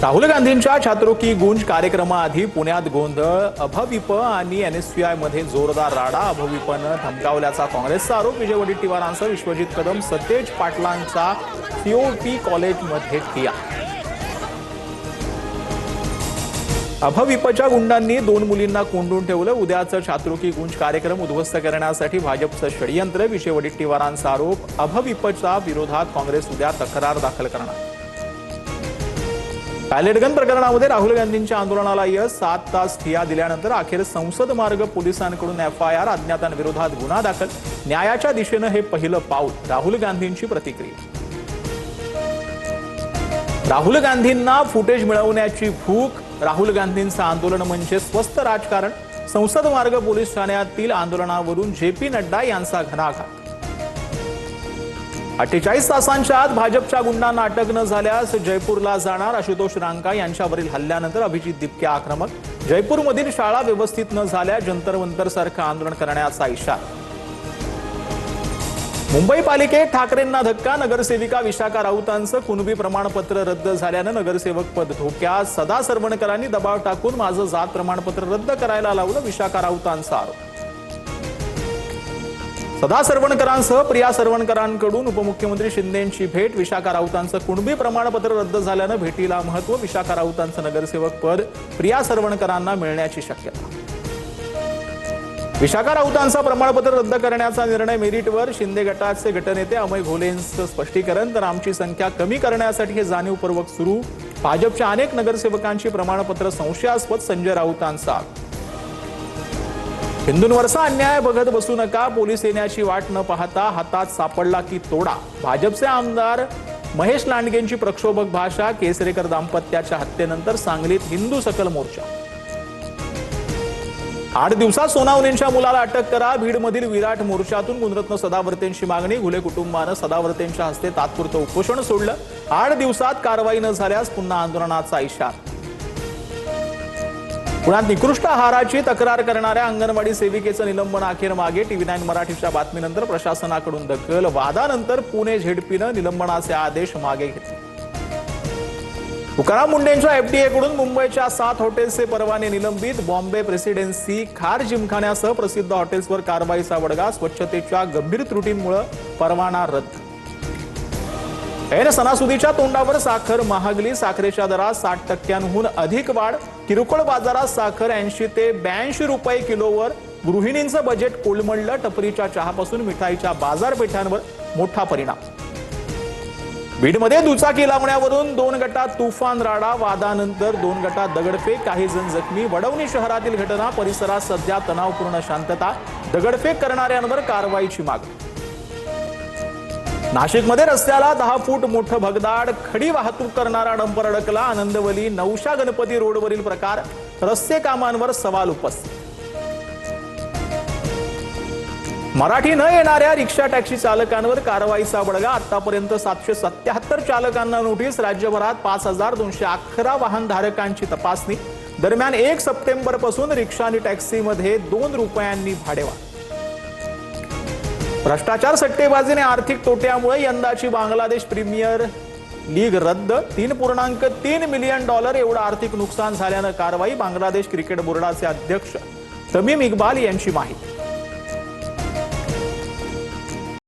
राहुल गांधींच्या छात्रोकी गुंज कार्यक्रमाआधी पुण्यात गोंधळ, अभविप आणि एनएसयूआय मध्ये जोरदार राडा। अभविपनं धमकावल्याचा काँग्रेसचा आरोप। विजय वडेट्टीवारांसह विश्वजित कदम, सतेज पाटलांचा सीओपी कॉलेजमध्ये ठिय्या। अभविपच्या गुंडांनी 2 मुलींना कोंडून ठेवलं। उद्याचं छात्रोकी गुंज कार्यक्रम उद्ध्वस्त करण्यासाठी भाजपचं षडयंत्र। विजय वडेट्टीवारांचा आरोप। अभविपच्या विरोधात काँग्रेस उद्या तक्रार दाखल करणार। पॅलेटगन प्रकरणामध्ये राहुल गांधींच्या आंदोलनाला 7 तास ठिय्या दिल्यानंतर अखेर संसद मार्ग पोलिसांकडून एफआयआर, अज्ञातांविरोधात गुन्हा दाखल। न्यायाच्या दिशेनं हे पहिलं पाऊल। राहुल गांधींची प्रतिक्रिया। राहुल गांधींना फुटेज मिळवण्याची भूक। राहुल गांधींचं आंदोलन म्हणजे स्वस्त राजकारण। संसद मार्ग पोलीस ठाण्यातील आंदोलनावरून जेपी नड्डा यांचा घणाघात। 48 तासांच्या आत भाजपच्या गुंडांना अटक न झाल्यास जयपूरला जाणार। आशुतोष रांका यांच्यावरील हल्ल्यानंतर अभिजित दिपके आक्रमक। जयपूरमधील शाळा व्यवस्थित न झाल्या जंतर मंतर सारखं आंदोलन करण्याचा इशारा। मुंबई पालिकेत ठाकरेंना धक्का। नगरसेविका विशाखा राऊतांचं कुणबी प्रमाणपत्र रद्द झाल्यानं नगरसेवक पद धोक्यात। सदा सरवणकरांनी दबाव टाकून माझं जात प्रमाणपत्र रद्द करायला लावलं। विशाखा राऊतांचा आरोप। सदा सरवणकरांसह प्रिया सरवणकरांकडून उपमुख्यमंत्री शिंदेंची भेट। विशाखा राऊतांचं कुणबी प्रमाणपत्र रद्द झाल्यानं भेटीला महत्त्व। विशाखा राऊतांचं नगरसेवक पद प्रिया सरवणकरांना मिळण्याची शक्यता। विशाखा राऊतांचं प्रमाणपत्र रद्द करण्याचा निर्णय मेरिटवर। शिंदे गटाचे गटनेते अमय घोलेंचं स्पष्टीकरण। तर आमची संख्या कमी करण्यासाठी हे जाणीवपूर्वक सुरू। भाजपच्या अनेक नगरसेवकांची प्रमाणपत्र संशयास्पद। संजय राऊतांचा आरोप। हिंदूंवरचा अन्याय बघत बसू नका। पोलीस येण्याची वाट न पाहता हातात सापडला की तोडा। भाजपचे आमदार महेश लांडगेंची प्रक्षोभक भाषा। केसरेकर दाम्पत्याच्या हत्येनंतर सांगलीत हिंदू सकल मोर्चा। 8 दिवसात सोनावणेंच्या मुलाला अटक करा। बीडमधील विराट मोर्चातून गुणरत्न सदावर्तेंची मागणी। घुले कुटुंबानं सदावर्तेंच्या हस्ते तात्पुरतं उपोषण सोडलं। 8 दिवसात कारवाई न झाल्यास पुन्हा आंदोलनाचा इशारा। पुण्यात निकृष्ट आहाराची तक्रार करणाऱ्या अंगणवाडी सेविकेचं निलंबन अखेर मागे। TV9 मराठीच्या बातमीनंतर प्रशासनाकडून दखल। वादानंतर पुणे झेडपीनं निलंबनाचे आदेश मागे घेतले। तुकाराम मुंडेंच्या एफडीए कडून मुंबईच्या 7 हॉटेल्सचे परवाने निलंबित। बॉम्बे प्रेसिडेन्सी, खार जिमखान्यासह प्रसिद्ध हॉटेल्सवर कारवाईचा बडगा। स्वच्छतेच्या गंभीर त्रुटींमुळे परवाना रद्द। ऐन सणासुदीच्या तोंडावर साखर महागली। साखरेच्या दरात 60% अधिक वाढ। किरकोळ बाजारात साखर 80 ते 82 रुपये किलोवर। गृहिणींचं बजेट कोलमडलं। टपरीच्या चहापासून मिठाईच्या बाजारपेठांवर मोठा परिणाम। बीडमध्ये दुचाकी लावण्यावरून 2 गटात तुफान राडा। वादानंतर 2 गटात दगडफेक, काही जण जखमी। वडवणी शहरातील घटना। परिसरात सध्या तणावपूर्ण शांतता। दगडफेक करणाऱ्यांवर कारवाईची मागणी। नाशिकमध्ये रस्त्याला 10 फूट मोठं भगदाड। खडी वाहतूक करणारा डंपर अडकला। आनंदवली नवशा गणपती रोडवरील प्रकार। रस्ते कामांवर सवाल उपस्थित। मराठी न येणाऱ्या रिक्षा टॅक्सी चालकांवर कारवाईचा बडगा। आतापर्यंत 777 चालकांना नोटीस। राज्यभरात 5211 वाहनधारकांची तपासणी। दरम्यान 1 सप्टेंबर पासून रिक्षा आणि टॅक्सीमध्ये 2 रुपयांनी भाडेवाढ। भ्रष्टाचार, सट्टेबाजीने आर्थिक तोट्यामुळे यंदाची बांगलादेश प्रीमियर लीग रद्द। $3.3 मिलियन एवढं आर्थिक नुकसान झाल्यानं कारवाई। बांगलादेश क्रिकेट बोर्डाचे अध्यक्ष तमीम इक्बाल यांची माहिती।